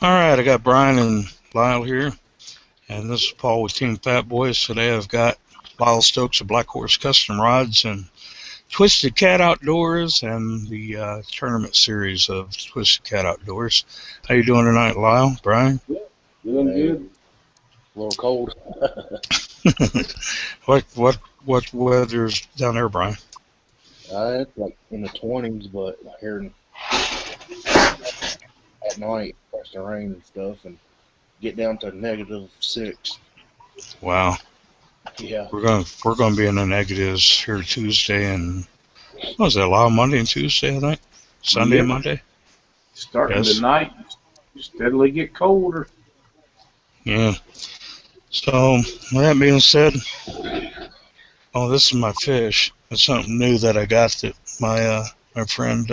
All right, I got Brian and Lyle here, and this is Paul with Team Fat Boys. Today I've got Lyle Stokes of Blackhorse Custom Rods and Twisted Cat Outdoors and the tournament series of Twisted Cat Outdoors. How you doing tonight, Lyle? Brian? Doing good. A little cold. what weather's down there, Brian? It's like in the 20s, but here at night, starts to rain and stuff, and get down to -6. Wow. Yeah. We're gonna be in the negatives here Tuesday and what was that, Lyle? Monday and Tuesday, I think. Sunday and Monday. Starting Yes. tonight, steadily get colder. Yeah. So, with that being said, oh, this is my fish. It's something new that I got that my friend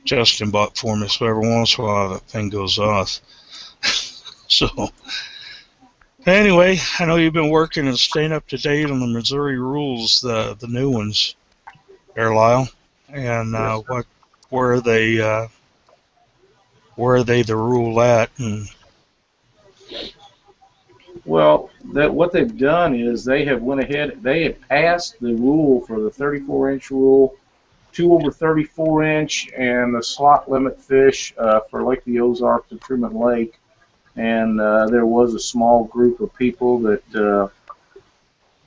Justin bought for me. So every once in a while that thing goes off. So, anyway, I know you've been working and staying up to date on the Missouri rules, the new ones, there, Lyle. And where are they the rule at? And Well, what they've done is they have went ahead. They have passed the rule for the 34-inch rule, 2 over 34-inch, and the slot limit fish for Lake the Ozarks and Truman Lake. And there was a small group of people that,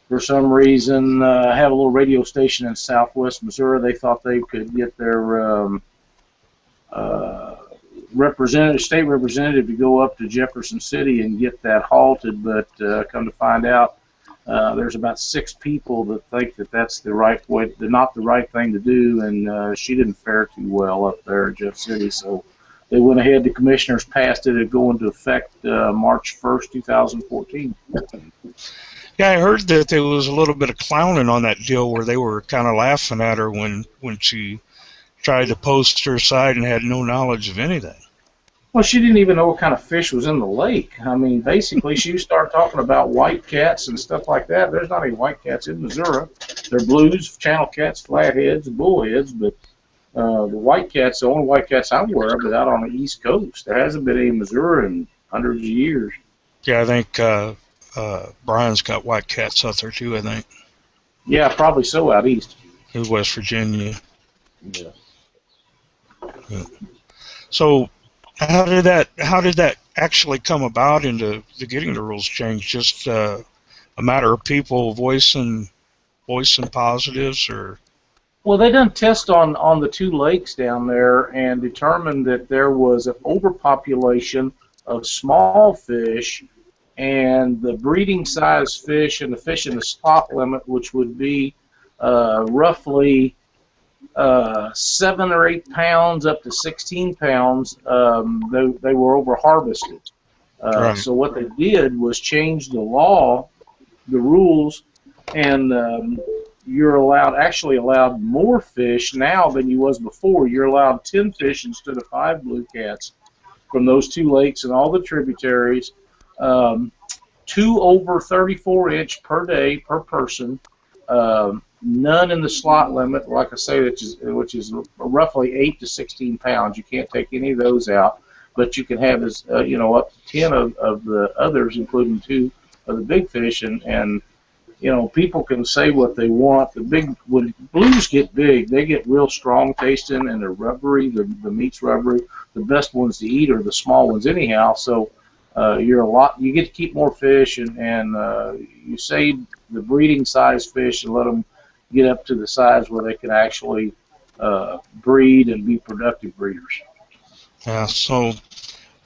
for some reason, have a little radio station in Southwest Missouri. They thought they could get their state representative to go up to Jefferson City and get that halted, but come to find out, there's about 6 people that think that that's the right way, not the right thing to do, and she didn't fare too well up there in Jeff City, so they went ahead. The commissioners passed it. It go into effect March 1st, 2014. yeah, I heard that there was a little bit of clowning on that deal where they were kind of laughing at her when she tried to post her side and had no knowledge of anything. Well, she didn't even know what kind of fish was in the lake. I mean, basically, she started talking about white cats and stuff like that. There's not any white cats in Missouri. They're blues, channel cats, flatheads, and bullheads, but the white cats, the only white cats I'm aware of, is out on the East Coast. There hasn't been any in Missouri in hundreds of years. Yeah, I think Brian's got white cats out there too, I think. Yeah, probably so out east. In West Virginia. Yeah. Yeah. So how did that actually come about into the getting the rules changed? Just a matter of people voicing positives, or? Well, they done tests on the 2 lakes down there and determined that there was an overpopulation of small fish, and the breeding size fish and the fish in the slot limit, which would be roughly 7 or 8 pounds up to 16 pounds, they were over harvested. Right. So what they did was change the law, the rules, and you're actually allowed more fish now than you was before. You're allowed 10 fish instead of 5 blue cats from those 2 lakes and all the tributaries. 2 over 34-inch per day per person. None in the slot limit, like I say, which is roughly 8 to 16 pounds. You can't take any of those out, but you can have up to 10 of the others, including 2 of the big fish, and people can say what they want. When blues get big, they get real strong tasting and they're rubbery. The meat's rubbery. The best ones to eat are the small ones, anyhow. So you get to keep more fish, and you save the breeding size fish and let them get up to the size where they can actually breed and be productive breeders. Yeah. So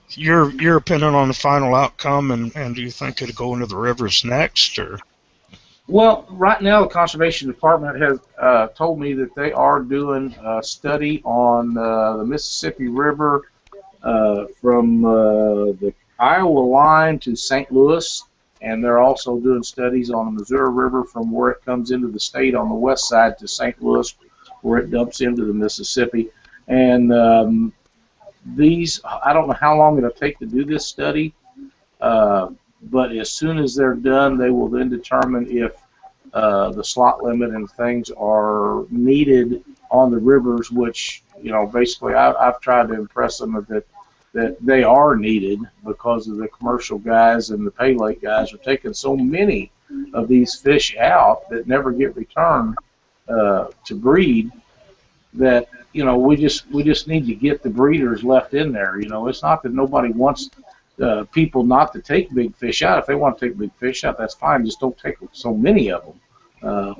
your opinion on the final outcome, and do you think it'll go into the rivers next, or? Well, right now the Conservation Department has told me that they are doing a study on the Mississippi River from the Iowa line to St. Louis, and they're also doing studies on the Missouri River from where it comes into the state on the west side to St. Louis, where it dumps into the Mississippi. And I don't know how long it'll take to do this study, but as soon as they're done, they will then determine if the slot limit and things are needed on the rivers, which, basically I've tried to impress them that that they are needed because of the commercial guys and the pay lake guys are taking so many of these fish out that never get returned to breed, that we just need to get the breeders left in there. It's not that nobody wants people not to take big fish out. If they want to take big fish out, that's fine. Just don't take so many of them. A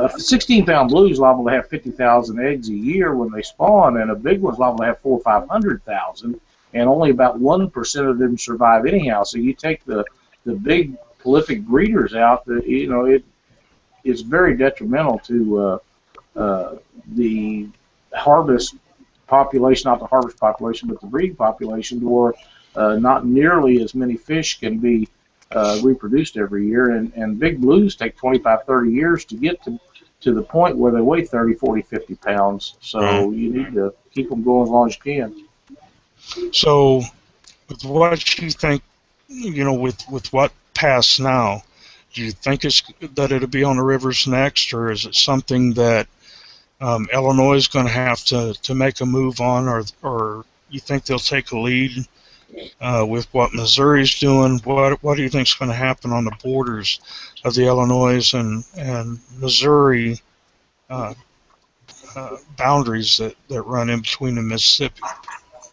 16-pound blue is liable to have 50,000 eggs a year when they spawn, and a big one's liable to have 400,000 or 500,000, and only about 1% of them survive anyhow. So you take the big prolific breeders out, it's very detrimental to the harvest population, not the harvest population, but the breed population, where not nearly as many fish can be reproduced every year, and big blues take 25, 30 years to get to the point where they weigh 30, 40, 50 pounds. So you need to keep them going as long as you can. So with what you think, with what passed now, do you think that it'll be on the rivers next, or is it something that Illinois is going to have to make a move on, or you think they'll take a lead with what Missouri's doing? What do you think is going to happen on the borders of the Illinois and Missouri boundaries that run in between the Mississippi?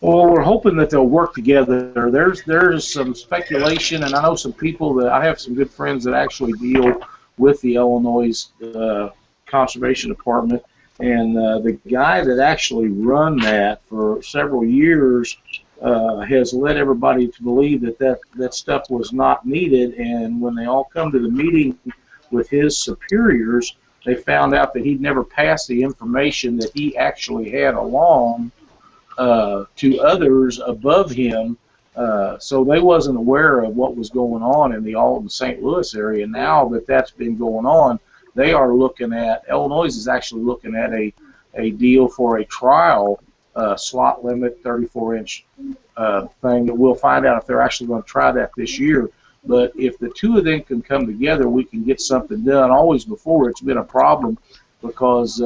Well, we're hoping that they'll work together. There's some speculation, and I know some people I have some good friends that actually deal with the Illinois Conservation Department, and the guy that actually run that for several years has led everybody to believe that stuff was not needed, and when they all come to the meeting with his superiors, they found out that he'd never passed the information that he actually had along to others above him, so they wasn't aware of what was going on in the Alton, St. Louis area. Now that that's been going on, they are looking at, Illinois is actually looking at a deal for a trial slot limit 34-inch thing that we'll find out if they're actually going to try that this year. But if the two of them can come together, we can get something done. Always before, it's been a problem because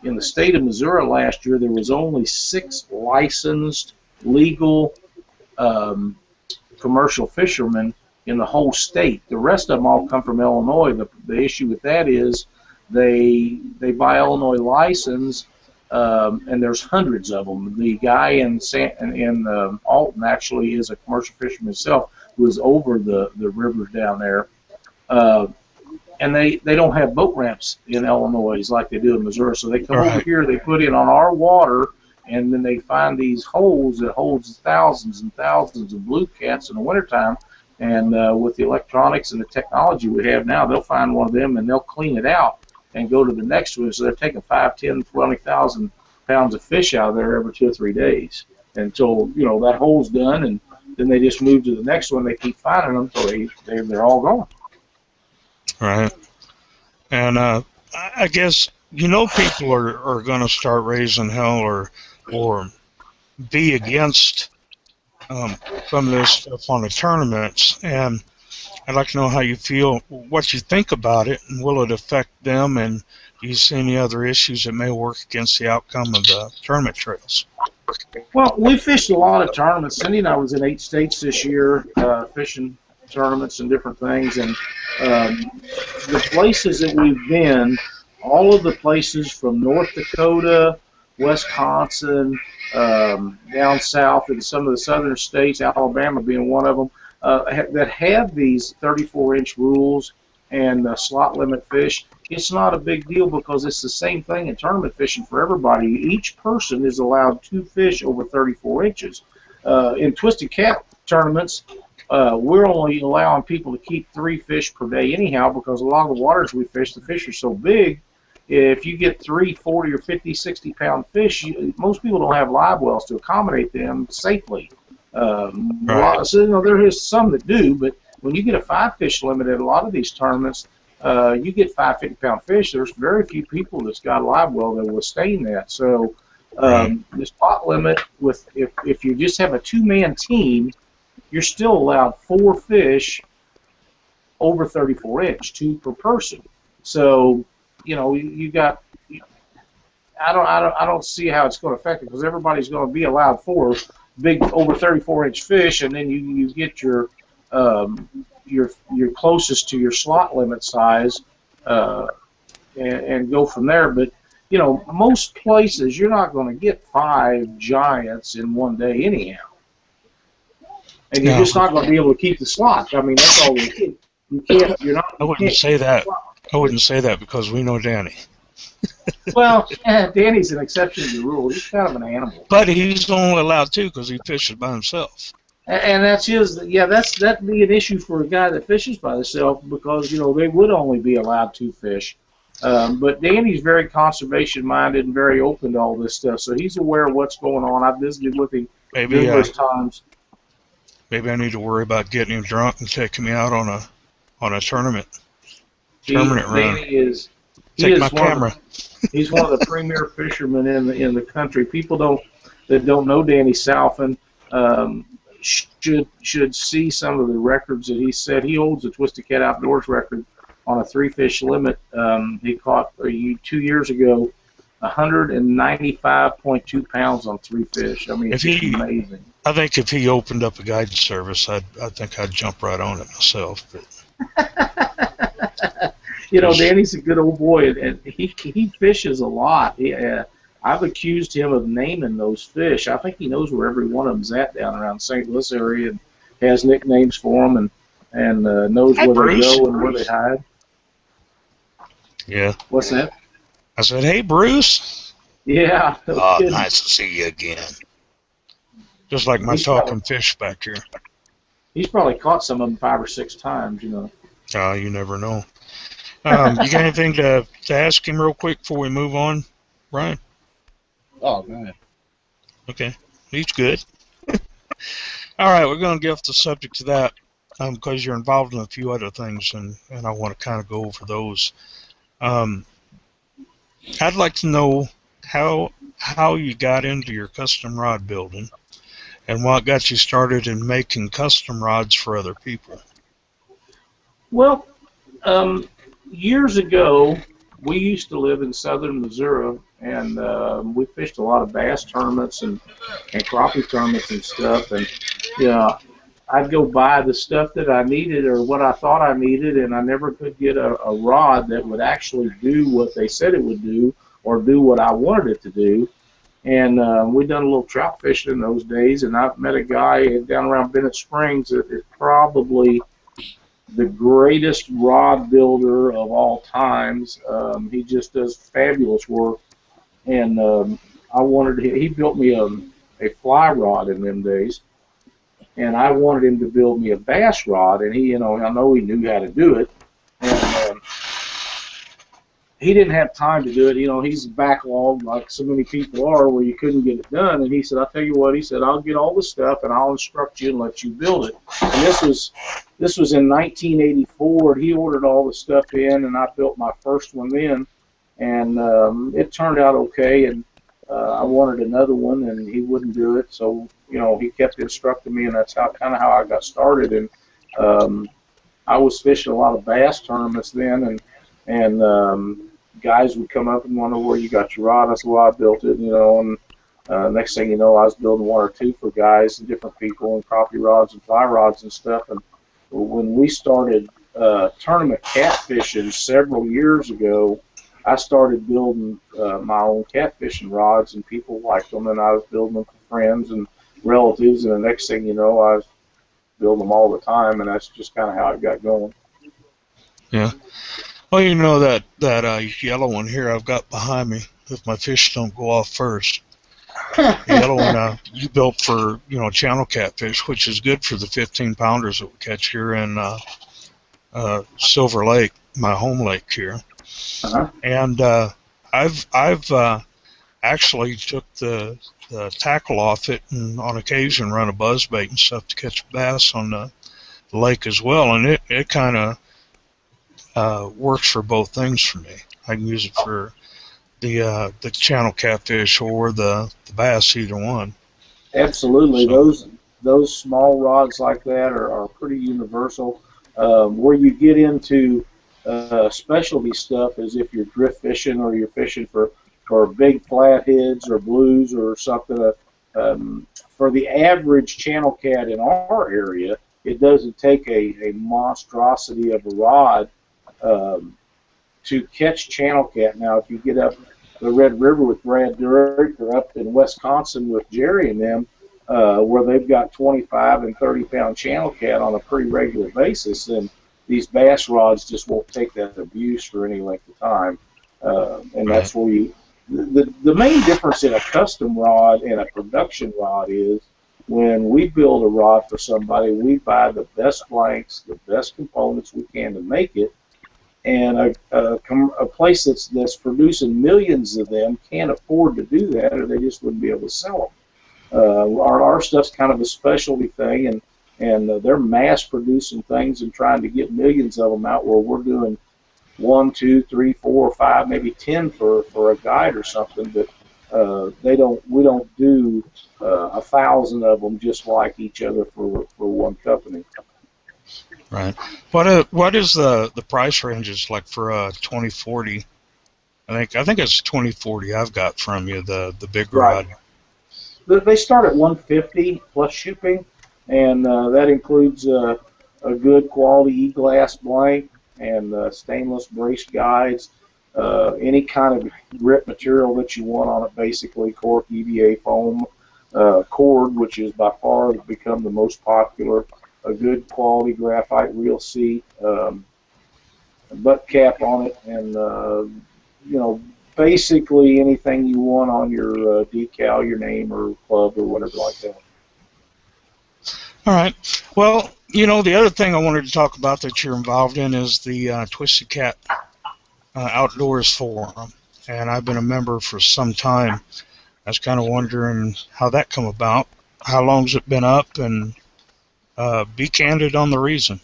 in the state of Missouri last year, there was only 6 licensed legal commercial fishermen in the whole state. The rest of them all come from Illinois. The issue with that is they buy Illinois license, and there's hundreds of them. The guy in Alton actually is a commercial fisherman himself, who is over the rivers down there. And they don't have boat ramps in Illinois like they do in Missouri. So they come over here, they put in on our water, and then they find these holes that holds thousands and thousands of blue cats in the wintertime. And with the electronics and the technology we have now, they'll find one of them and they'll clean it out and go to the next one. So they're taking 5, 10, 20,000 pounds of fish out of there every 2 or 3 days until that hole's done, and then they just move to the next one. They keep finding them until they're all gone. Right. And I guess people are going to start raising hell or be against some of this stuff on the tournaments, and I'd like to know how you feel, what you think about it, and will it affect them, and do you see any other issues that may work against the outcome of the tournament trails? Well, we fished a lot of tournaments. Cindy and I was in 8 states this year fishing tournaments and different things, and the places that we've been, all of the places from North Dakota, Wisconsin, down south in some of the southern states, Alabama being one of them, that have these 34-inch rules and slot limit fish. It's not a big deal because it's the same thing in tournament fishing for everybody. Each person is allowed 2 fish over 34 inches. In Twisted Cat tournaments, we're only allowing people to keep 3 fish per day anyhow, because a lot of the waters we fish, the fish are so big. If you get 3 40 or 50, 60-pound fish, most people don't have live wells to accommodate them safely. So there is some that do, but when you get a 5-fish limit at a lot of these tournaments, you get 5 50-pound fish. There's very few people that's got a live well that will sustain that. So the spot limit, if you just have a 2-man team, you're still allowed 4 fish over 34 inch, 2 per person. So you got I don't see how it's going to affect it, because everybody's going to be allowed 4 big over 34-inch fish, and then you get your closest to your slot limit size, and go from there. But most places you're not going to get 5 giants in one day anyhow, and you're No, just not going to be able to keep the slots. I mean, that's all we do. You can't. You're not. I wouldn't say that. I wouldn't say that because we know Danny. Well, Danny's an exception to the rule. He's kind of an animal. But he's only allowed 2 because he fishes by himself. And that's his. Yeah, that'd be an issue for a guy that fishes by himself, because they would only be allowed 2 fish. But Danny's very conservation minded and very open to all this stuff, so he's aware of what's going on. I've visited with him numerous times. Maybe I need to worry about getting him drunk and taking me out on a tournament run. Danny Take my camera. He's one of the premier fishermen in the country. People that don't know Danny Salfin should see some of the records that he set. He holds a Twisted Cat Outdoors record on a 3-fish limit. He caught 2 years ago 195.2 pounds on 3 fish. I mean, it's amazing. I think if he opened up a guidance service, I think I'd jump right on it myself. But Danny's a good old boy, and he fishes a lot. I've accused him of naming those fish. I think he knows where every one of them's at down around St. Louis area, and has nicknames for them, and knows where they go and where they hide. Yeah. What's that? I said, "Hey, Bruce." Yeah. Oh, nice to see you again. Just like my talking fish back here. He's probably caught some of them 5 or 6 times, You never know. You got anything to ask him real quick before we move on, Brian? Oh, man. Okay. He's good. All right, we're going to get off the subject of that because you're involved in a few other things, and I want to kind of go over those. I'd like to know how you got into your custom rod building and what got you started in making custom rods for other people. Well, years ago, we used to live in southern Missouri, and we fished a lot of bass tournaments and crappie tournaments and stuff. And I'd go buy the stuff that I needed or what I thought I needed, and I never could get a rod that would actually do what they said it would do or do what I wanted it to do. And we'd done a little trout fishing in those days, and I met a guy down around Bennett Springs that is probably the greatest rod builder of all times. He just does fabulous work, and he built me a fly rod in them days, and I wanted him to build me a bass rod, and I know he knew how to do it, and he didn't have time to do it. He's backlogged like so many people are, where you couldn't get it done. And he said, "I'll tell you what," he said, "I'll get all the stuff and I'll instruct you and let you build it." And this was in 1984. He ordered all the stuff in, and I built my first one then, and it turned out okay. And I wanted another one, and he wouldn't do it. So he kept instructing me, and that's kind of how I got started. And I was fishing a lot of bass tournaments then, and guys would come up and wonder where you got your rod. I said, "Well, I built it," and next thing you know, I was building 1 or 2 for guys and different people, and crappie rods and fly rods and stuff. And when we started tournament catfishing several years ago, I started building my own catfishing rods, and people liked them, and I was building them for friends and relatives, and the next thing you know, I was building them all the time, and that's just kind of how it got going. Yeah. Well, that yellow one here I've got behind me, if my fish don't go off first. The yellow one you built for, channel catfish, which is good for the 15-pounders that we catch here in Silver Lake, my home lake here. Uh-huh. And I've actually took the tackle off it, and on occasion run a buzzbait and stuff to catch bass on the lake as well. And it kind of works for both things for me. I can use it for the channel catfish or the bass, either one. Absolutely. So, those small rods like that are pretty universal. Where you get into specialty stuff is if you're drift fishing or you're fishing for or big flatheads or blues or something. For the average channel cat in our area, it doesn't take a monstrosity of a rod to catch channel cat. Now, if you get up the Red River with Brad Durick, or up in Wisconsin with Jerry and them, where they've got 25 and 30-pound channel cat on a pretty regular basis, then these bass rods just won't take that abuse for any length of time. And that's where you, the main difference in a custom rod and a production rod is when we build a rod for somebody, we buy the best blanks, the best components we can to make it, and a place that's producing millions of them can't afford to do that, or they just wouldn't be able to sell them. Our stuff's kind of a specialty thing, and they're mass producing things and trying to get millions of them out, where we're doing 1, 2, 3, 4, 5, maybe 10 for a guide or something, but we don't do 1,000 of them just like each other for one company. Right. What is the price ranges like for 2040? I think it's 2040 I've got from you, the big rod. They start at $150 plus shipping, and that includes a good quality E-glass blank and stainless brace guides, any kind of grip material that you want on it, basically cork, EVA foam, cord, which is by far become the most popular, a good quality graphite reel seat, a butt cap on it, and basically anything you want on your decal, your name or club or whatever like that. All right. Well, the other thing I wanted to talk about that you're involved in is the Twisted Cat Outdoors Forum, and I've been a member for some time. I was kind of wondering how that come about. How long's it been up, and be candid on the reason.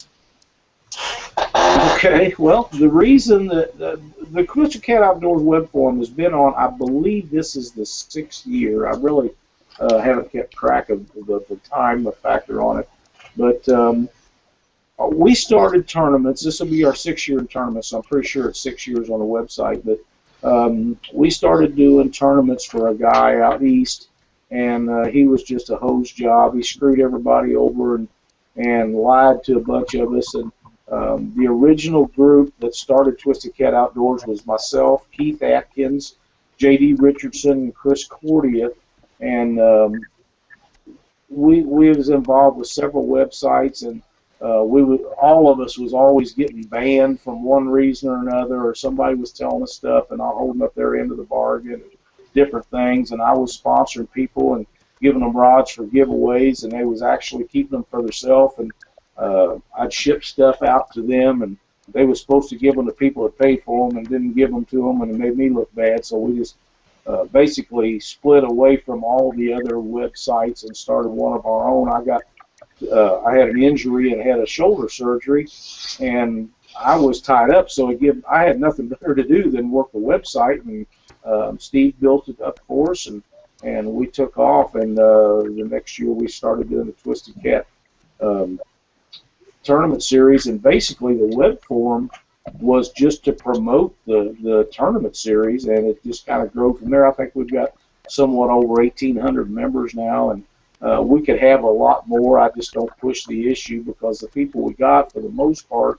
Okay, well, the reason that the Twisted Cat Outdoors web forum has been on, I believe this is the 6th year. I really haven't kept track of the time, the factor on it. But we started tournaments. This will be our 6th year in tournaments, so I'm pretty sure it's 6 years on the website. But we started doing tournaments for a guy out east, and he was just a hose job. He screwed everybody over and lied to a bunch of us. And the original group that started Twisted Cat Outdoors was myself, Keith Atkins, J.D. Richardson, and Chris Cordia. And we was involved with several websites, and all of us was always getting banned from one reason or another, or somebody was telling us stuff and not holding up their end of the bargain, and different things. And I was sponsoring people and giving them rods for giveaways, and they was actually keeping them for themselves. And I'd ship stuff out to them, and they were supposed to give them to people that paid for them and didn't give them to them, and it made me look bad. So we just basically split away from all the other websites and started one of our own. I had an injury and had a shoulder surgery, and I was tied up, so I had nothing better to do than work the website. And Steve built it up for us, and we took off. And the next year we started doing the Twisted Cat tournament series, and basically the web forum was just to promote the tournament series, and it just kind of grew from there. I think we've got somewhat over 1,800 members now, and we could have a lot more. I just don't push the issue because the people we got, for the most part,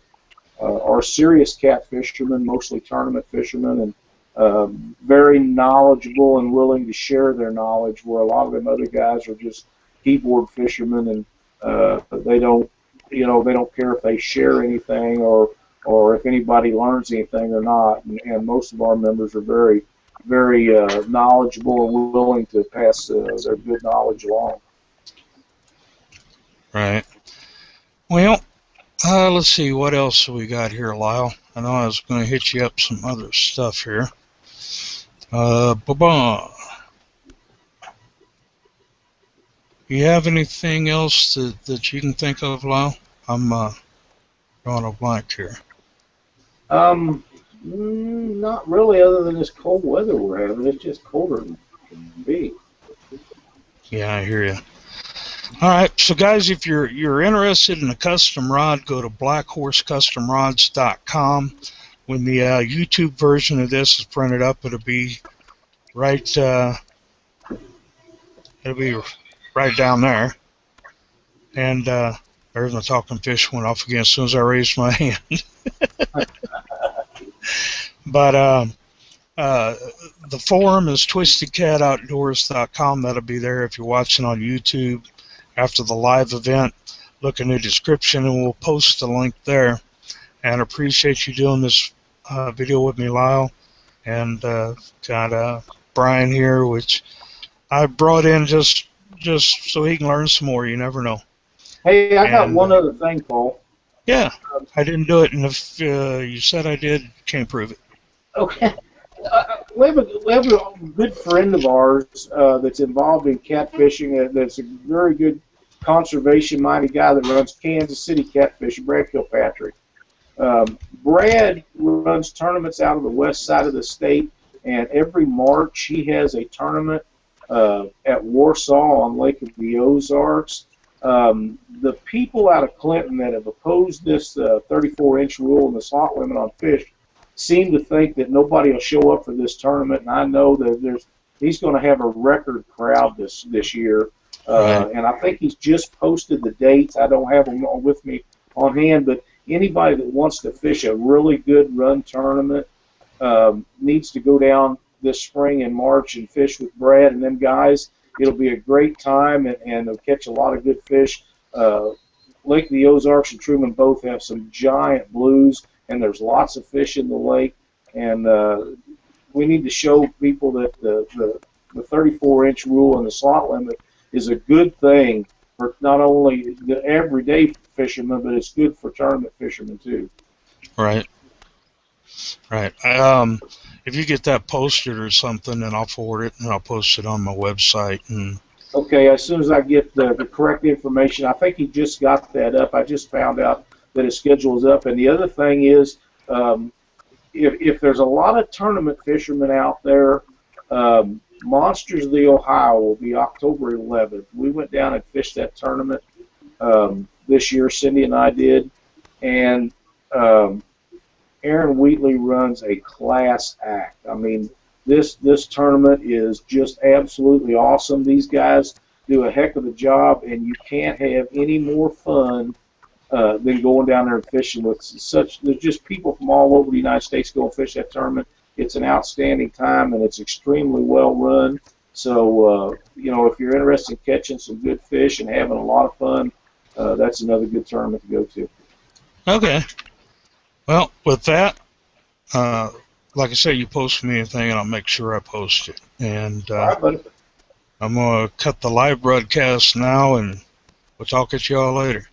are serious cat fishermen, mostly tournament fishermen, and very knowledgeable and willing to share their knowledge, where a lot of them other guys are just keyboard fishermen, and they don't care if they share anything or if anybody learns anything or not. And most of our members are very, very knowledgeable and willing to pass their good knowledge along. Right. Well, let's see, what else we got here, Lyle? I know I was going to hit you up some other stuff here. You have anything else that you can think of, Lyle? I'm drawing a blank here. Not really, other than this cold weather we're having. It's just colder than it can be. Yeah, I hear you. All right, so guys, if you're interested in a custom rod, go to blackhorsecustomrods.com. When the YouTube version of this is printed up, it'll be right. It'll be right down there. And there's my talking fish went off again as soon as I raised my hand. But the forum is twistedcatoutdoors.com. That'll be there if you're watching on YouTube after the live event. Look in the description and we'll post the link there. And appreciate you doing this video with me, Lyle. And got Brian here, which I brought in just so he can learn some more. You never know. Hey, I got one other thing, Paul. Yeah, I didn't do it, and if you said I did, can't prove it. Okay. We have a good friend of ours that's involved in catfishing. That's a very good conservation-minded guy that runs Kansas City Catfish, Brad Kilpatrick. Brad runs tournaments out of the west side of the state, and every March he has a tournament at Warsaw on Lake of the Ozarks. The people out of Clinton that have opposed this 34-inch rule and the slot limit on fish seem to think that nobody will show up for this tournament, and I know that he's going to have a record crowd this year. Right. And I think he's just posted the dates. I don't have them with me on hand, but anybody that wants to fish a really good run tournament needs to go down this spring in March and fish with Brad and them guys. It'll be a great time, and they'll catch a lot of good fish. Lake of the Ozarks and Truman both have some giant blues, and there's lots of fish in the lake. And we need to show people that the 34-inch rule and the slot limit is a good thing for not only the everyday fishermen, but it's good for tournament fishermen too. Right. Right. If you get that posted or something, then I'll forward it and I'll post it on my website. And okay, as soon as I get the correct information, I think he just got that up. I just found out that his schedule is up. And the other thing is, if there's a lot of tournament fishermen out there, Monsters of the Ohio will be October 11th. We went down and fished that tournament this year. Cindy and I did, and Aaron Wheatley runs a class act. I mean, this tournament is just absolutely awesome. These guys do a heck of a job, and you can't have any more fun than going down there and fishing with such. There's just people from all over the United States go and fish that tournament. It's an outstanding time, and it's extremely well run. So, you know, if you're interested in catching some good fish and having a lot of fun, that's another good tournament to go to. okay. Well, with that, like I say, you post me anything, and I'll make sure I post it. And All right, buddy. I'm going to cut the live broadcast now, and we'll talk at you all later.